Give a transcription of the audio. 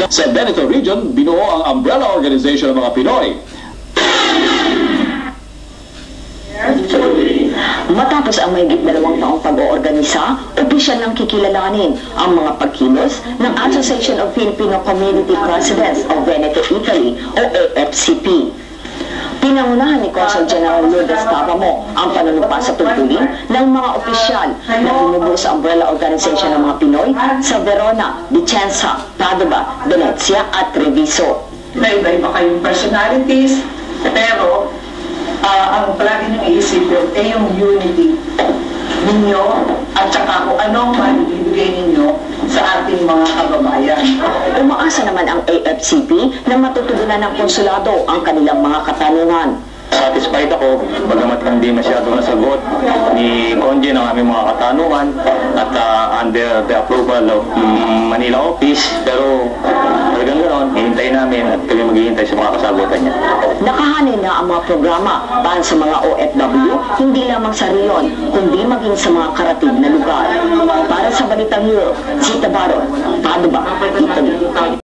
Sa Veneto Region, binuo ang umbrella organization ng mga Pinoy. Matapos ang mahigit 2 taong pag-oorganisa, opisyal nang kikilalanin ang mga pagkilos ng Association of Filipino Community Presidents of Veneto, Italy o AFCP. Pinangunahan ni Consul General Lourdes Tapamo ang panunumpa sa tungkulin ng mga opisyal na bumubuo sa umbrella organization ng mga Pinoy sa Verona, Vicenza, Padova, Venezia at Treviso. Iba-iba kayong personalities, pero ang palagi niyong iisipin ay yung unity ninyo at saka kung anong maibibigay ninyo sa ating mga kababayan. Umaasa naman ang AFCP na matutugunan ng konsulado ang kanilang mga katanungan. Satisfied ako, bagamat hindi masyado nasagot ni Conje ng aming mga katanungan at under the approval of Manila office, pero talagang ganoon, hihintayin namin at kami maghihintay sa mga kasagutan niya. Nakahanin na ang mga programa para sa mga OFW, hindi lamang sa Rion, kundi maging sa mga karatig na lugar. Para sa Balitang Europe, Zita Baron, Padova, Italy.